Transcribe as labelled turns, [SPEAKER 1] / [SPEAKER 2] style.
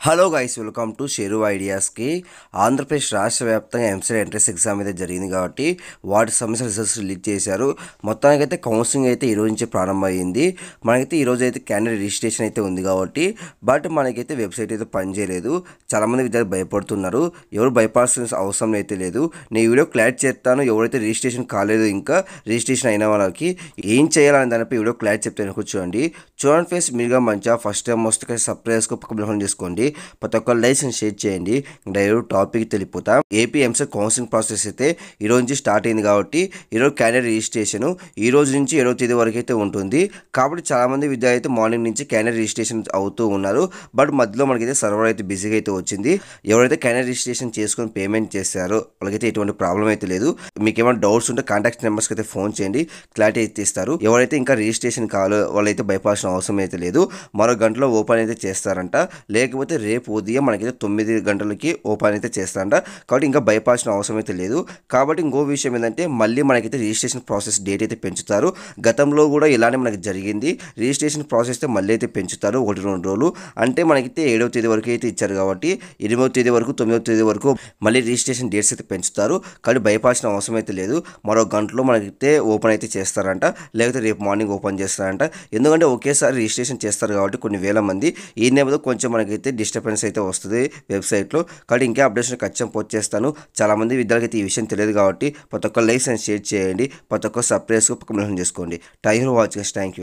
[SPEAKER 1] Hello guys, welcome to share ఐడియాస్కి. Andhra Pradesh రాష్ట్ర వ్యాప్తంగా EAMCET entrance exam అయితే జరిగింది కాబట్టి వాటి సంబంధించిన రిజల్ట్స్ రిలీజ్ చేశారు. మొత్తానికి అయితే కౌన్సిలింగ్ అయితే ఈరోజు నుంచి ప్రారంభమైంది. మనకైతే ఈరోజు అయితే క్యాండిడేట్ రిజిస్ట్రేషన్ అయితే ఉంది కాబట్టి బట్ మనకైతే వెబ్సైట్ అయితే పనిచేయలేదు. చాలామంది విద్యార్థులు భయపడుతున్నారు. ఎవరు భయపడాల్సిన అవసరం అయితే లేదు. నేను వీడియో క్లారిటీ చేస్తాను. ఎవరైతే రిజిస్ట్రేషన్ కాలేదు, ఇంకా రిజిస్ట్రేషన్ అయిన వాళ్ళకి ఏం చేయాలని దానిపై వీడియో క్లారిటీ చెప్తాను. కూర్చోండి. చూడండి ఫ్రెండ్స్, మీరుగా మంచిగా ఫస్ట్ టైం వస్తే సబ్స్క్రైబ్ పక్కన చేసుకోండి. ప్రతి ఒక్క లైక్స్ షేర్ చేయండి. డైరెక్ట్ టాపిక్ తెలిపోతాం. ఏపీ ఎంసెట్ కౌన్సిలింగ్ ప్రాసెస్ అయితే ఈ రోజు నుంచి స్టార్ట్ అయింది కాబట్టి ఈరోజు క్యాండిడేట్ రిజిస్ట్రేషన్ ఈ రోజు నుంచి 7వ తేదీ వరకు అయితే ఉంటుంది. కాబట్టి చాలా మంది విద్యార్థులు అయితే మార్నింగ్ నుంచి క్యాండిడేట్ రిజిస్ట్రేషన్ అవుతూ ఉన్నారు. బట్ మధ్యలో మనకైతే సర్వర్ అయితే బిజీగా అయితే వచ్చింది. ఎవరైతే క్యాండిడేట్ రిజిస్ట్రేషన్ చేసుకొని పేమెంట్ చేస్తారో వాళ్ళకైతే ఎటువంటి ప్రాబ్లం అయితే లేదు. మీకు ఏమైనా డౌట్స్ ఉంటే కాంటాక్ట్ నెంబర్స్కి అయితే ఫోన్ చేయండి, క్లారిటీ అయితే ఇస్తారు. ఎవరైతే ఇంకా రిజిస్ట్రేషన్ కావాలో వాళ్ళైతే భయపడాల్సిన అవసరం అయితే లేదు. మరో గంటలో ఓపెన్ అయితే చేస్తారంట. లేకపోతే రేపు ఉదయం మనకైతే 9 గంటలకి ఓపెన్ అయితే చేస్తారంట. కాబట్టి ఇంకా భయపడాల్సిన అవసరం అయితే లేదు. కాబట్టి ఇంకో విషయం ఏంటంటే మళ్ళీ మనకైతే రిజిస్ట్రేషన్ ప్రాసెస్ డేట్ అయితే పెంచుతారు. గతంలో కూడా ఇలానే మనకి జరిగింది. రిజిస్ట్రేషన్ ప్రాసెస్ అయితే మళ్ళీ అయితే పెంచుతారు 1-2 రోజులు. అంటే మనకైతే 7వ తేదీ వరకు అయితే ఇచ్చారు కాబట్టి 8వ తేదీ వరకు 9వ తేదీ వరకు మళ్ళీ రిజిస్ట్రేషన్ డేట్స్ అయితే పెంచుతారు. కానీ భయపడాల్సిన అవసరం అయితే లేదు. మరో గంటలో మనకైతే ఓపెన్ అయితే చేస్తారంట. లేకపోతే రేపు మార్నింగ్ ఓపెన్ చేస్తారంట. ఎందుకంటే ఒకేసారి రిజిస్ట్రేషన్ చేస్తారు కాబట్టి కొన్ని వేల మంది ఈ నేపథ్యంలో కొంచెం మనకైతే డిస్టర్బెన్స్ అయితే వస్తుంది వెబ్సైట్లో. కాబట్టి ఇంకా అప్డేషన్ ఖచ్చితంగా పోస్ట్ చేస్తాను. చాలామంది విద్యార్థులకి అయితే ఈ విషయం తెలియదు కాబట్టి ప్రతి ఒక్క లైక్స్ అండ్ షేర్ చేయండి. ప్రతి ఒక్క సబ్స్క్రైబ్ పక్కన చేసుకోండి. Thank you for watching. Thank you.